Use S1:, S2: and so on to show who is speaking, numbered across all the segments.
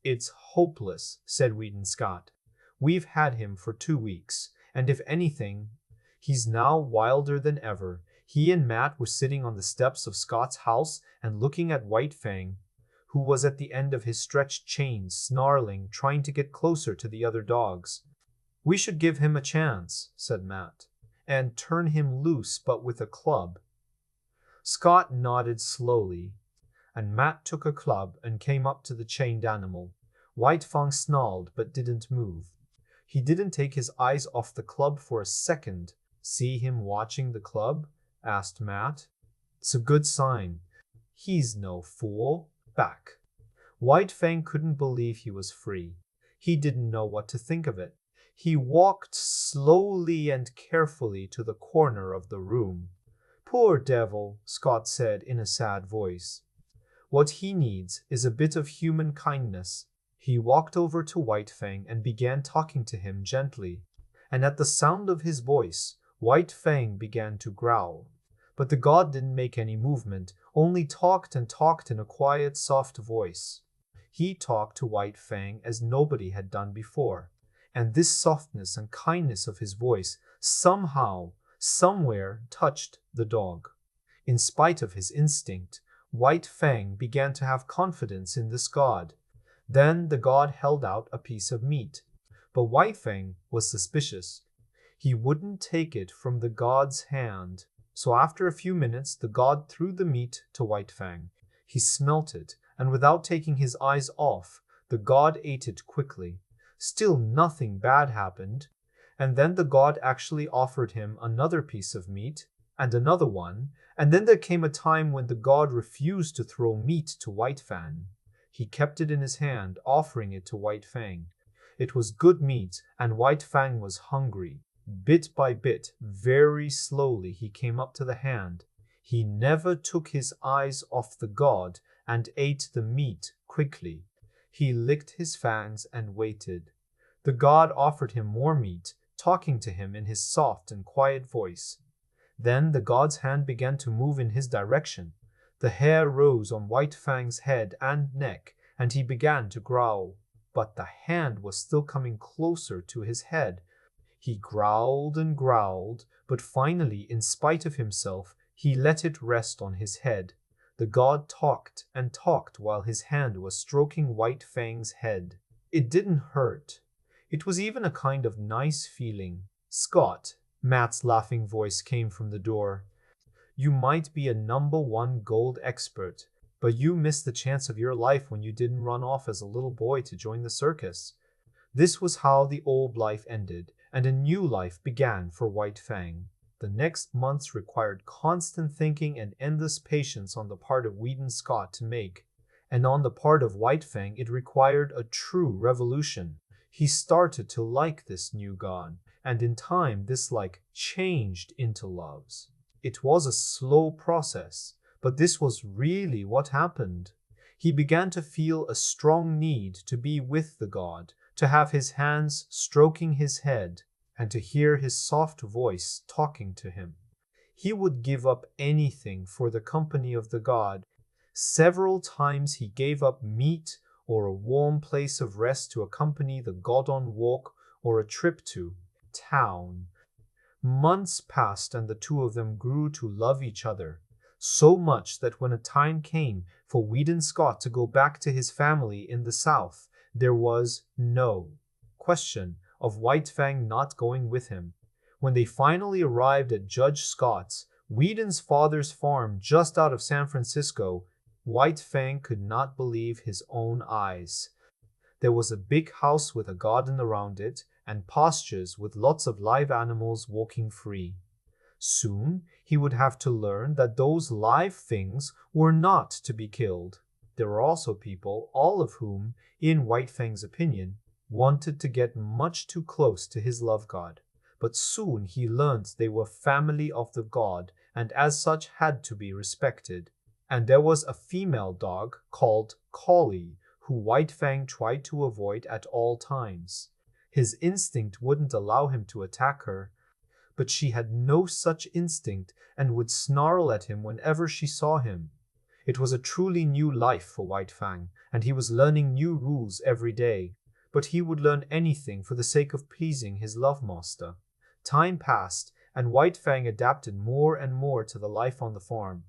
S1: "It's hopeless," said Wheaton Scott. "We've had him for 2 weeks, and if anything, he's now wilder than ever." He and Matt were sitting on the steps of Scott's house and looking at White Fang, who was at the end of his stretched chain, snarling, trying to get closer to the other dogs. "We should give him a chance," said Matt, "and turn him loose, but with a club." Scott nodded slowly, and Matt took a club and came up to the chained animal. White Fang snarled but didn't move. He didn't take his eyes off the club for a second. "See him watching the club?" asked Matt. "It's a good sign. He's no fool. Back." White Fang couldn't believe he was free. He didn't know what to think of it. He walked slowly and carefully to the corner of the room. "Poor devil," Scott said in a sad voice. "What he needs is a bit of human kindness." He walked over to White Fang and began talking to him gently. And at the sound of his voice, White Fang began to growl. But the god didn't make any movement, only talked and talked in a quiet, soft voice. He talked to White Fang as nobody had done before. And this softness and kindness of his voice somehow, somewhere touched the dog. In spite of his instinct, White Fang began to have confidence in this god. Then the god held out a piece of meat. But White Fang was suspicious. He wouldn't take it from the god's hand. So after a few minutes, the god threw the meat to White Fang. He smelt it, and without taking his eyes off, the god ate it quickly. Still nothing bad happened. And then the god actually offered him another piece of meat, and another one, and then there came a time when the god refused to throw meat to White Fang. He kept it in his hand, offering it to White Fang. It was good meat, and White Fang was hungry. Bit by bit, very slowly, he came up to the hand. He never took his eyes off the god and ate the meat quickly. He licked his fangs and waited. The god offered him more meat, talking to him in his soft and quiet voice. Then the god's hand began to move in his direction. The hair rose on White Fang's head and neck, and he began to growl. But the hand was still coming closer to his head. He growled and growled, but finally, in spite of himself, he let it rest on his head. The god talked and talked while his hand was stroking White Fang's head. It didn't hurt. It was even a kind of nice feeling. "Scott," Matt's laughing voice came from the door, "you might be a #1 gold expert, but you missed the chance of your life when you didn't run off as a little boy to join the circus." This was how the old life ended, and a new life began for White Fang. The next months required constant thinking and endless patience on the part of Wheaton Scott to make, and on the part of White Fang it required a true revolution. He started to like this new god, and in time this like changed into loves. It was a slow process, but this was really what happened. He began to feel a strong need to be with the god, to have his hands stroking his head, and to hear his soft voice talking to him. He would give up anything for the company of the god. Several times he gave up meat or a warm place of rest to accompany the god on walk or a trip to town. Months passed and the two of them grew to love each other, so much that when a time came for Wheaton Scott to go back to his family in the south, there was no question of White Fang not going with him. When they finally arrived at Judge Scott's, Wheaton's father's farm just out of San Francisco, White Fang could not believe his own eyes. There was a big house with a garden around it, and pastures with lots of live animals walking free. Soon he would have to learn that those live things were not to be killed. There were also people, all of whom, in White Fang's opinion, wanted to get much too close to his love god. But soon he learned they were family of the god and as such had to be respected. And there was a female dog called Collie, who White Fang tried to avoid at all times. His instinct wouldn't allow him to attack her, but she had no such instinct and would snarl at him whenever she saw him. It was a truly new life for White Fang, and he was learning new rules every day. But he would learn anything for the sake of pleasing his love master. Time passed, and White Fang adapted more and more to the life on the farm.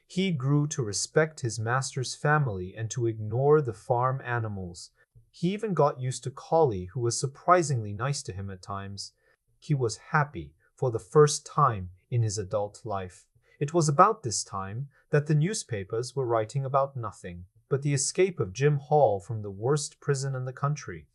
S1: He grew to respect his master's family and to ignore the farm animals. He even got used to Collie, who was surprisingly nice to him at times. He was happy for the first time in his adult life. It was about this time that the newspapers were writing about nothing but the escape of Jim Hall from the worst prison in the country.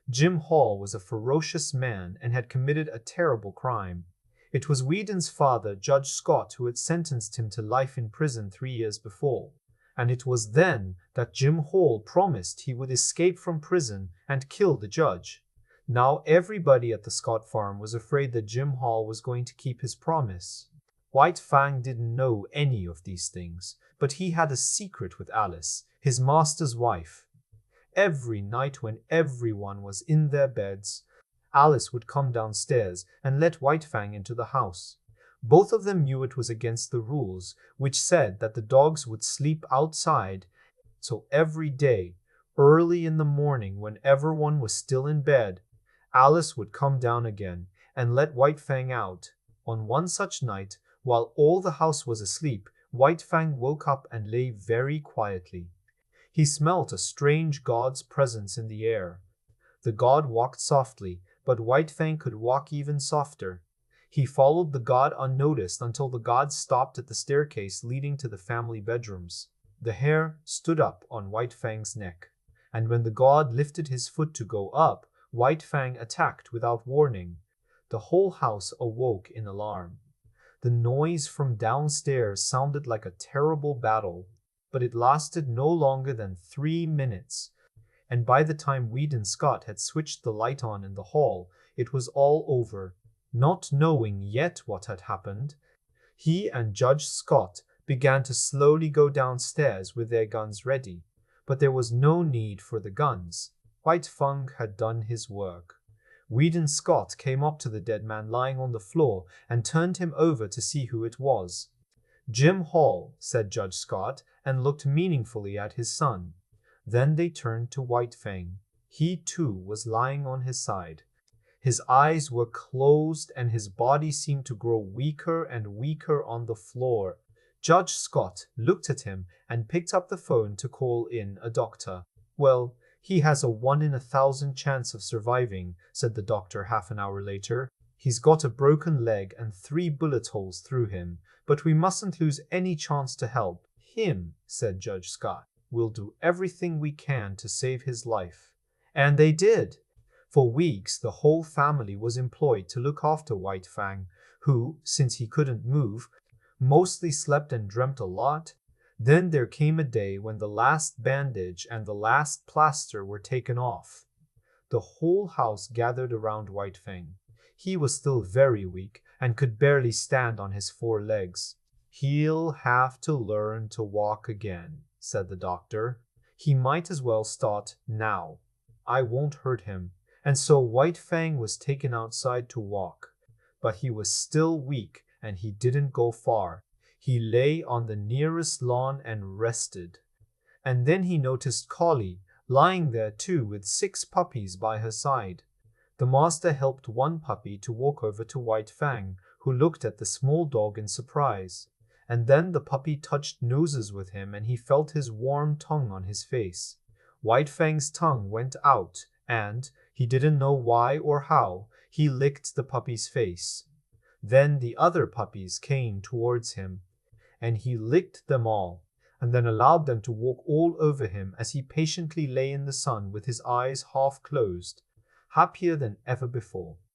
S1: Jim Hall was a ferocious man and had committed a terrible crime. It was Whedon's father, Judge Scott, who had sentenced him to life in prison 3 years before. And it was then that Jim Hall promised he would escape from prison and kill the judge. Now everybody at the Scott farm was afraid that Jim Hall was going to keep his promise. White Fang didn't know any of these things, but he had a secret with Alice, his master's wife. Every night when everyone was in their beds, Alice would come downstairs and let White Fang into the house. Both of them knew it was against the rules, which said that the dogs would sleep outside. So every day, early in the morning when everyone was still in bed, Alice would come down again and let White Fang out. On one such night, while all the house was asleep, White Fang woke up and lay very quietly. He smelt a strange god's presence in the air. The god walked softly, but White Fang could walk even softer. He followed the god unnoticed until the god stopped at the staircase leading to the family bedrooms. The hair stood up on White Fang's neck, and when the god lifted his foot to go up, White Fang attacked without warning. The whole house awoke in alarm. The noise from downstairs sounded like a terrible battle, but it lasted no longer than 3 minutes. And by the time Whedon Scott had switched the light on in the hall, it was all over. Not knowing yet what had happened, he and Judge Scott began to slowly go downstairs with their guns ready. But there was no need for the guns. White Fang had done his work. Whedon Scott came up to the dead man lying on the floor and turned him over to see who it was. "Jim Hall," said Judge Scott, and looked meaningfully at his son. Then they turned to White Fang. He too was lying on his side. His eyes were closed and his body seemed to grow weaker and weaker on the floor. Judge Scott looked at him and picked up the phone to call in a doctor. "Well, he has a 1 in 1,000 chance of surviving," said the doctor half an hour later. "He's got a broken leg and 3 bullet holes through him, but we mustn't lose any chance to help him," said Judge Scott. "We'll do everything we can to save his life." And they did. For weeks, the whole family was employed to look after White Fang, who, since he couldn't move, mostly slept and dreamt a lot. Then there came a day when the last bandage and the last plaster were taken off. The whole house gathered around White Fang. He was still very weak and could barely stand on his 4 legs. "He'll have to learn to walk again," said the doctor. "He might as well start now. I won't hurt him." And so White Fang was taken outside to walk. But he was still weak and he didn't go far. He lay on the nearest lawn and rested. And then he noticed Collie lying there too with 6 puppies by her side. The master helped one puppy to walk over to White Fang, who looked at the small dog in surprise. And then the puppy touched noses with him and he felt his warm tongue on his face. White Fang's tongue went out and, he didn't know why or how, he licked the puppy's face. Then the other puppies came towards him, and he licked them all, and then allowed them to walk all over him as he patiently lay in the sun with his eyes half closed, happier than ever before.